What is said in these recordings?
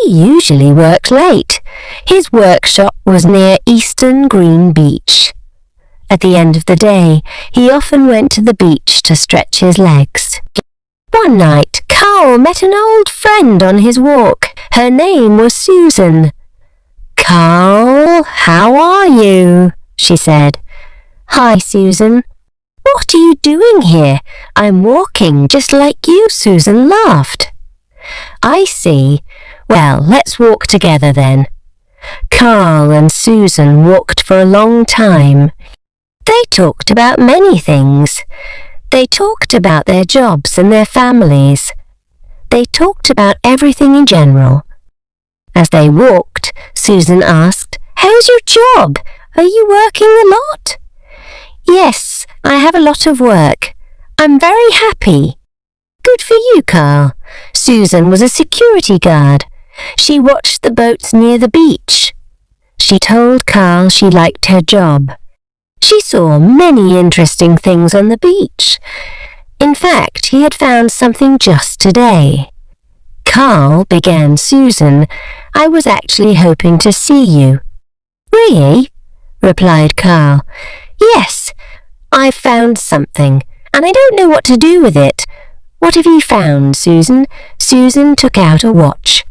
usually worked late. His workshop was near Eastern Green Beach. At the end of the day, he often went to the beach to stretch his legs. One night, Carl met an old friend on his walk. Her name was Susan. "Carl, how are you?" she said. "Hi, Susan." "What are you doing here?" "I'm walking just like you," Susan laughed. "I see. Well, let's walk together then." Carl and Susan walked for a long time. They talked about many things. They talked about their jobs and their families. They talked about everything in general. As they walked, Susan asked, "How's your job? Are you working a lot?" "Yes, I have a lot of work. I'm very happy." "Good for you, Carl." Susan was a security guard. She watched the boats near the beach. She told Carl she liked her job. She saw many interesting things on the beach. In fact, he had found something just today. "Carl," began Susan, "I was actually hoping to see you." "Really?" replied Carl. "Yes, I've found something, and I don't know what to do with it." "What have you found, Susan?" Susan took out a watch.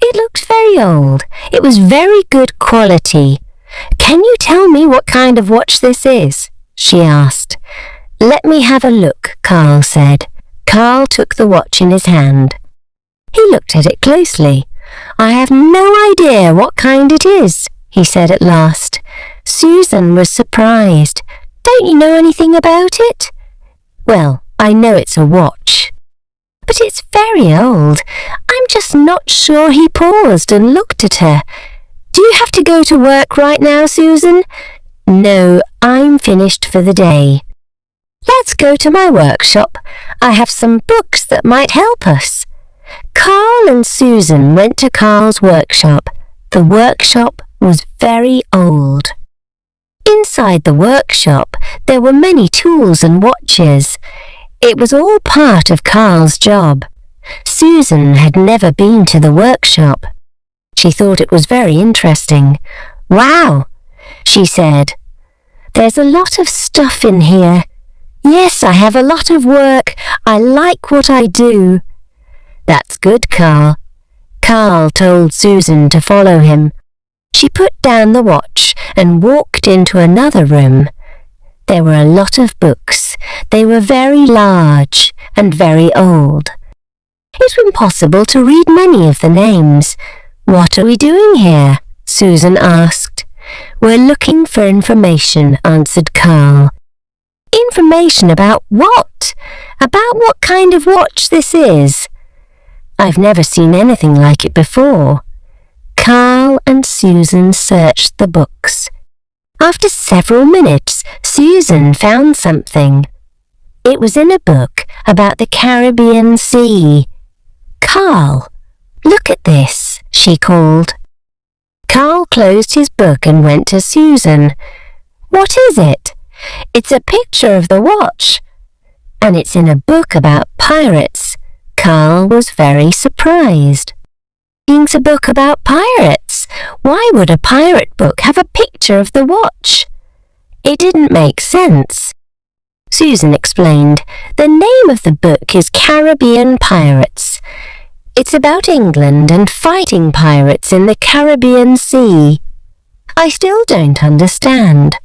It looked very old. It was very good quality. "Can you tell me what kind of watch this is?" she asked. "Let me have a look," Carl said. Carl took the watch in his hand. He looked at it closely. "I have no idea what kind it is," he said at last. Susan was surprised. "Don't you know anything about it?" "Well, I know it's a watch." "But it's very old. I'm just not sure." He paused and looked at her. "Do you have to go to work right now, Susan?" "No, I'm finished for the day." "Let's go to my workshop. I have some books that might help us." Carl and Susan went to Carl's workshop. The workshop was very old. Inside the workshop, there were many tools and watches. It was all part of Carl's job. Susan had never been to the workshop. She thought it was very interesting. "Wow," she said. "There's a lot of stuff in here. Yes, I have a lot of work. I like what I do." "That's good, Carl." Carl told Susan to follow him. She put down the watch and walked into another room. There were a lot of books. They were very large and very old. It was impossible to read many of the names. "What are we doing here?" Susan asked. "We're looking for information," answered Carl. "Information about what? About what kind of watch this is?" "I've never seen anything like it before." Carl and Susan searched the books. After several minutes, Susan found something. It was in a book about the Caribbean Sea. "Carl, look at this," she called. Carl closed his book and went to Susan. "What is it?" "It's a picture of the watch, and it's in a book about pirates." Carl was very surprised. "It's a book about pirates. Why would a pirate book have a picture of the watch?" It didn't make sense. Susan explained. "The name of the book is Caribbean Pirates. It's about England and fighting pirates in the Caribbean Sea." "I still don't understand."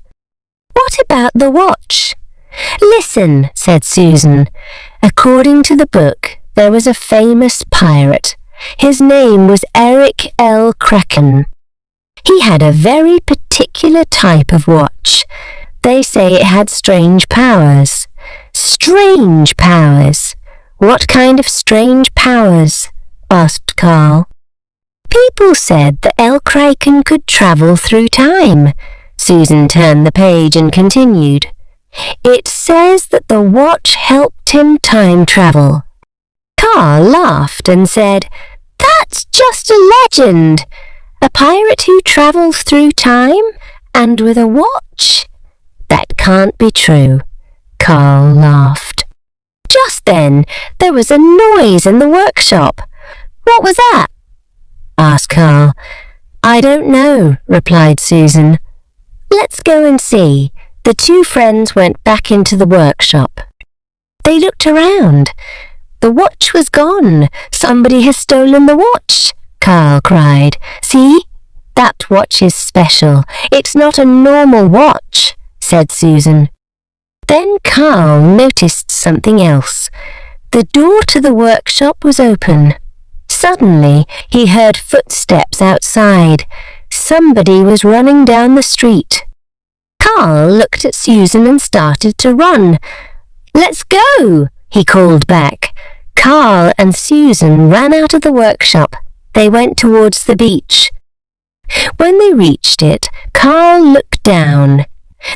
"What about the watch?" "Listen," said Susan. "According to the book, there was a famous pirate. His name was Eric L. Kraken. He had a very particular type of watch. They say it had strange powers." "Strange powers? What kind of strange powers?" asked Carl. "People said that El Kraken could travel through time." Susan turned the page and continued. "It says that the watch helped him time travel." Carl laughed and said, "That's just a legend. A pirate who travels through time and with a watch? That can't be true." Carl laughed. Just then, there was a noise in the workshop. "What was that?" Carl. I don't know, replied Susan. Let's go and see. The two friends went back into the workshop. They looked around. The watch was gone. Somebody has stolen the watch, Carl cried. See? That watch is special. It's not a normal watch, said Susan. Then Carl noticed something else. The door to the workshop was open. Suddenly, he heard footsteps outside. Somebody was running down the street. Carl looked at Susan and started to run. Let's go, he called back. Carl and Susan ran out of the workshop. They went towards the beach. When they reached it, Carl looked down.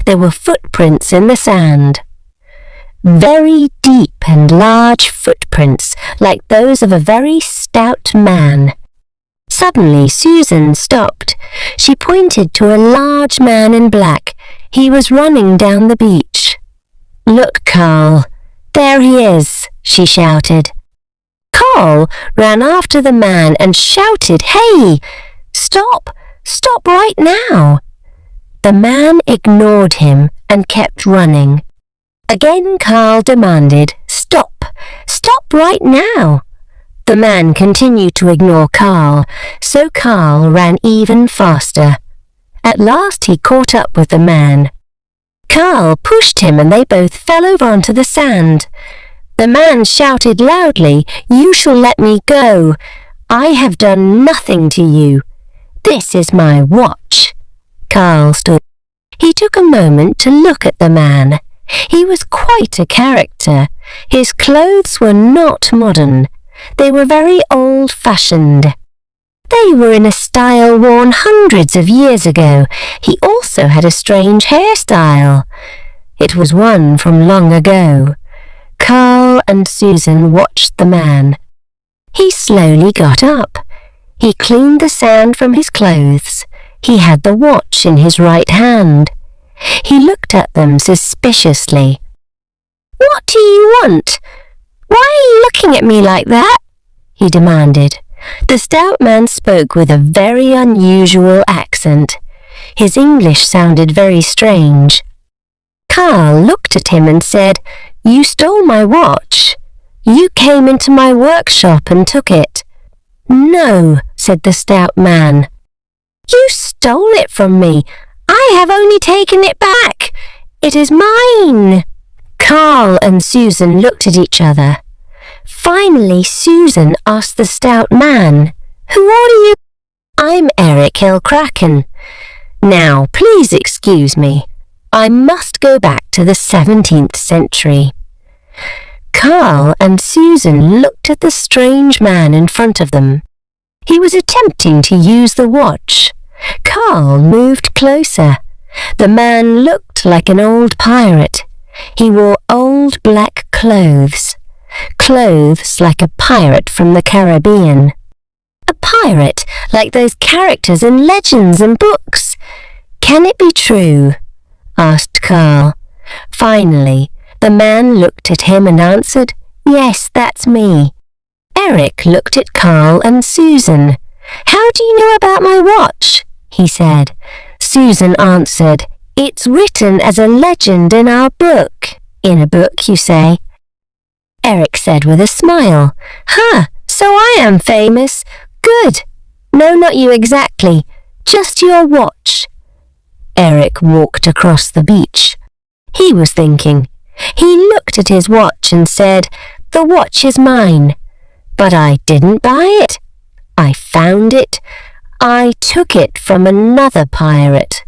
There were footprints in the sand. Very deep and large footprints, like those of a very stout man. Suddenly Susan stopped. She pointed to a large man in black. He was running down the beach. Look, Carl. There he is, she shouted. Carl ran after the man and shouted, Hey! Stop! Stop right now! The man ignored him and kept running. Again Carl demanded, Stop! Stop right now! The man continued to ignore Carl, so Carl ran even faster. At last he caught up with the man. Carl pushed him and they both fell over onto the sand. The man shouted loudly, You shall let me go. I have done nothing to you. This is my watch. Carl stood. He took a moment to look at the man. He was quite a character. His clothes were not modern. They were very old-fashioned. They were in a style worn hundreds of years ago. He also had a strange hairstyle. It was one from long ago. Carl and Susan watched the man. He slowly got up. He cleaned the sand from his clothes. He had the watch in his right hand. He looked at them suspiciously. What do you want? Why are you looking at me like that? He demanded. The stout man spoke with a very unusual accent. His English sounded very strange. Carl looked at him and said, You stole my watch. You came into my workshop and took it. No, said the stout man. You stole it from me. I have only taken it back. It is mine. Carl and Susan looked at each other. Finally, Susan asked the stout man, Who are you? I'm Eric L. Kraken. Now, please excuse me. I must go back to the 17th century. Carl and Susan looked at the strange man in front of them. He was attempting to use the watch. Carl moved closer. The man looked like an old pirate. He wore old black clothes. Clothes like a pirate from the Caribbean. A pirate like those characters in legends and books. Can it be true? Asked Carl. Finally, the man looked at him and answered, Yes, that's me. Eric looked at Carl and Susan. How do you know about my watch? He said. Susan answered, It's written as a legend in our book. In a book, you say? Eric said with a smile. So I am famous. Good. No, not you exactly. Just your watch. Eric walked across the beach. He was thinking. He looked at his watch and said, The watch is mine. But I didn't buy it. I found it. I took it from another pirate.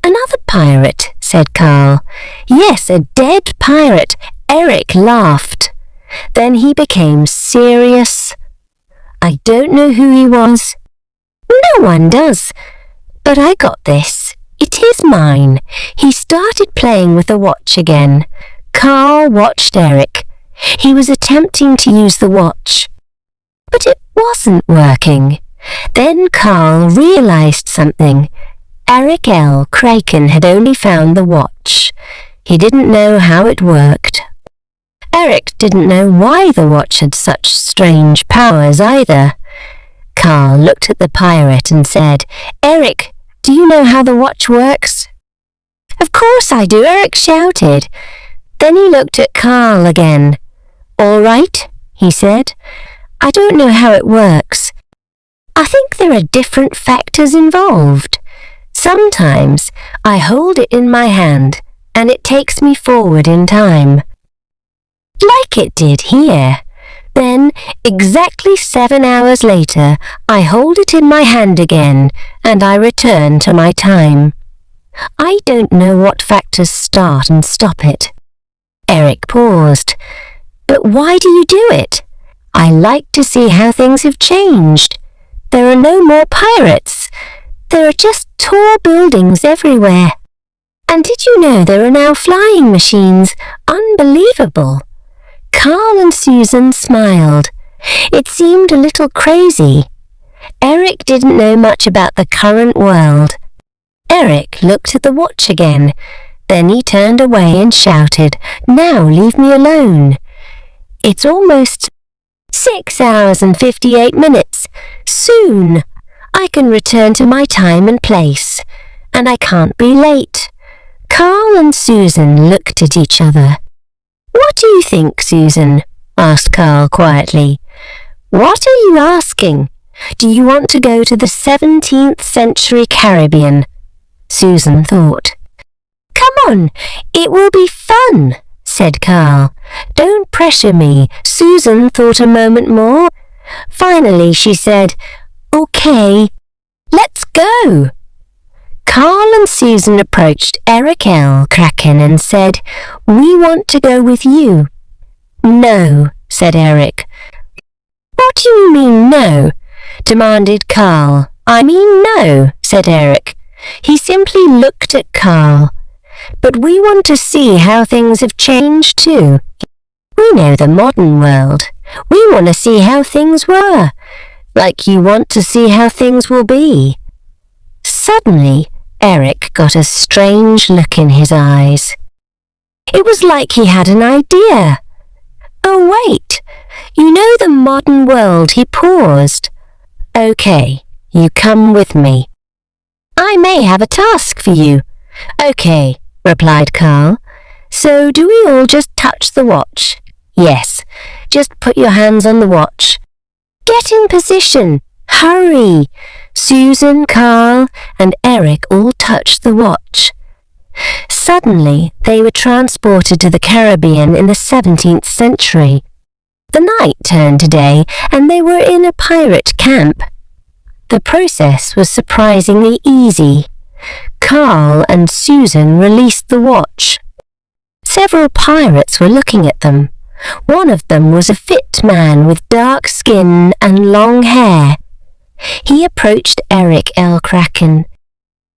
Another pirate, said Carl. Yes, a dead pirate. Eric laughed. Then he became serious. I don't know who he was. No one does. But I got this. It is mine. He started playing with the watch again. Carl watched Eric. He was attempting to use the watch. But it wasn't working. Then Carl realized something. Eric L. Kraken had only found the watch. He didn't know how it worked. Eric didn't know why the watch had such strange powers either. Carl looked at the pirate and said, "Eric, do you know how the watch works?" "Of course I do," Eric shouted. Then he looked at Carl again. "All right," he said. "I don't know how it works. I think there are different factors involved. Sometimes I hold it in my hand and it takes me forward in time. Like it did here. Then, exactly 7 hours later, I hold it in my hand again and I return to my time. I don't know what factors start and stop it." Eric paused. "But why do you do it? I like to see how things have changed. There are no more pirates. There are just tall buildings everywhere. And did you know there are now flying machines? Unbelievable." Carl and Susan smiled. It seemed a little crazy. Eric didn't know much about the current world. Eric looked at the watch again. Then he turned away and shouted, "Now leave me alone. It's almost 6 hours and 58 minutes. Soon I can return to my time and place, and I can't be late." Carl and Susan looked at each other. "What do you think, Susan?" asked Carl quietly. "What are you asking? Do you want to go to the 17th century Caribbean?" Susan thought. "Come on, it will be fun," said Carl. "Don't pressure me." Susan thought a moment more. Finally she said, "Okay, let's go." Carl and Susan approached Eric L. Kraken and said, "We want to go with you." "No," said Eric. "What do you mean no?" demanded Carl. "I mean no," said Eric. He simply looked at Carl. "But we want to see how things have changed too. We know the modern world. We want to see how things were, like you want to see how things will be." Suddenly, Eric got a strange look in his eyes. It was like he had an idea. "Oh, wait, you know the modern world," he paused. "Okay, you come with me. I may have a task for you." "Okay," replied Carl. "So do we all just touch the watch?" "Yes, just put your hands on the watch." "Get in position. Hurry." Susan, Carl, and Eric all touched the watch. Suddenly, they were transported to the Caribbean in the 17th century. The night turned to day, and they were in a pirate camp. The process was surprisingly easy. Carl and Susan released the watch. Several pirates were looking at them. One of them was a fit man with dark skin and long hair. He approached Eric L. Kraken.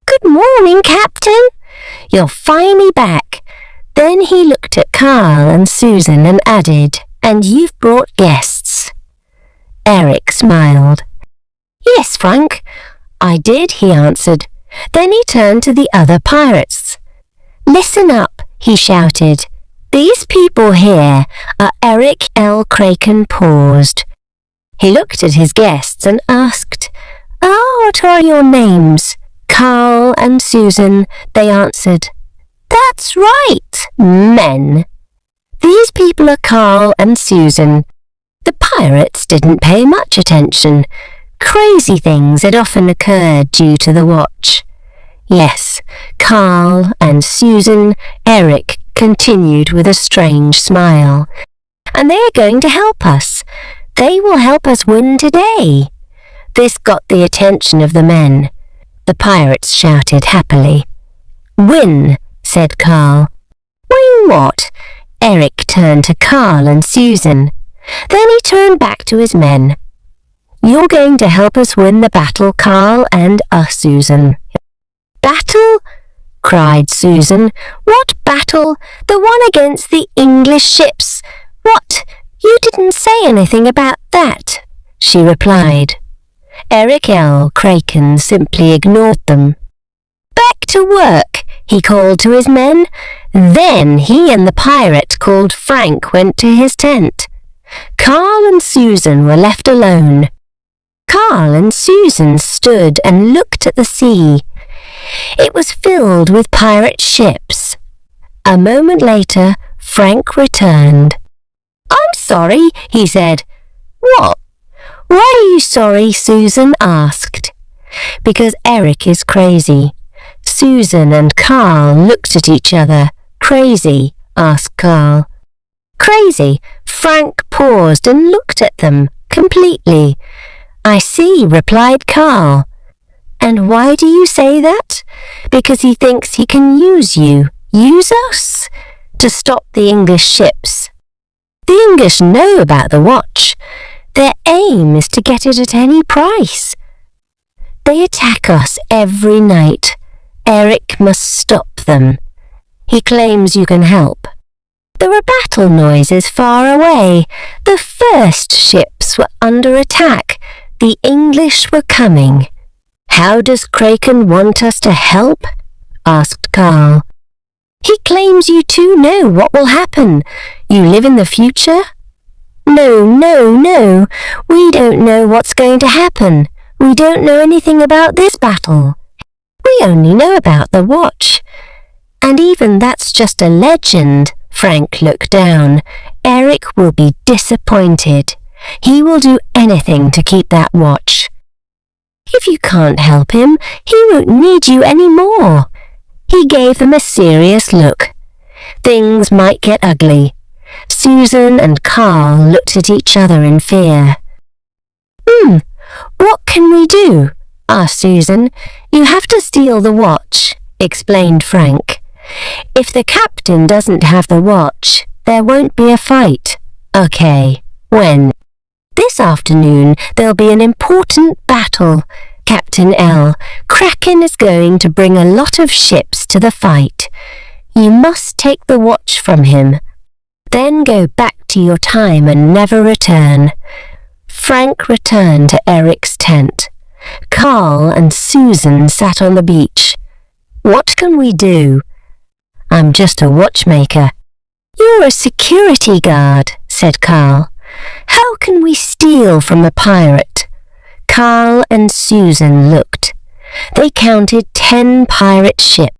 "Good morning, Captain. You're finally back." Then he looked at Carl and Susan and added, "And you've brought guests." Eric smiled. "Yes, Frank, I did," he answered. Then he turned to the other pirates. "Listen up," he shouted. "These people here are..." Eric L. Kraken paused. He looked at his guests and asked, "What are your names?" "Carl and Susan," they answered. "That's right, men. These people are Carl and Susan." The pirates didn't pay much attention. Crazy things had often occurred due to the watch. "Yes, Carl and Susan," Eric continued with a strange smile. "And they are going to help us. They will help us win today." This got the attention of the men. The pirates shouted happily. "Win," said Carl. "Win what?" Eric turned to Carl and Susan. Then he turned back to his men. "You're going to help us win the battle, Carl, and us, Susan." "Battle?" cried Susan. "What battle? The one against the English ships. What? You didn't say anything about that," she replied. Eric L. Kraken simply ignored them. "Back to work," he called to his men. Then he and the pirate called Frank went to his tent. Carl and Susan were left alone. Carl and Susan stood and looked at the sea. It was filled with pirate ships. A moment later, Frank returned. "I'm sorry," he said. "What? Why are you sorry?" Susan asked. "Because Eric is crazy." Susan and Carl looked at each other. "Crazy?" asked Carl. "Crazy?" Frank paused and looked at them completely. "I see," replied Carl. "And why do you say that?" "Because he thinks he can use you, use us, to stop the English ships. The English know about the watch. Their aim is to get it at any price. They attack us every night. Eric must stop them. He claims you can help." There were battle noises far away. The first ships were under attack. The English were coming. "How does Kraken want us to help?" asked Carl. "He claims you two know what will happen. You live in the future?" No. We don't know what's going to happen. We don't know anything about this battle. We only know about the watch. And even that's just a legend." Frank looked down. "Eric will be disappointed. He will do anything to keep that watch. If you can't help him, he won't need you anymore." He gave them a serious look. Things might get ugly. Susan and Carl looked at each other in fear. What can we do?" asked Susan. "You have to steal the watch," explained Frank. "If the captain doesn't have the watch, there won't be a fight." "Okay, when?" "This afternoon there'll be an important battle. Captain L. Kraken is going to bring a lot of ships to the fight. You must take the watch from him. Then go back to your time and never return." Frank returned to Eric's tent. Carl and Susan sat on the beach. "What can we do?" "I'm just a watchmaker." "You're a security guard," said Carl. "How can we steal from a pirate?" Carl and Susan looked. They counted 10 pirate ships.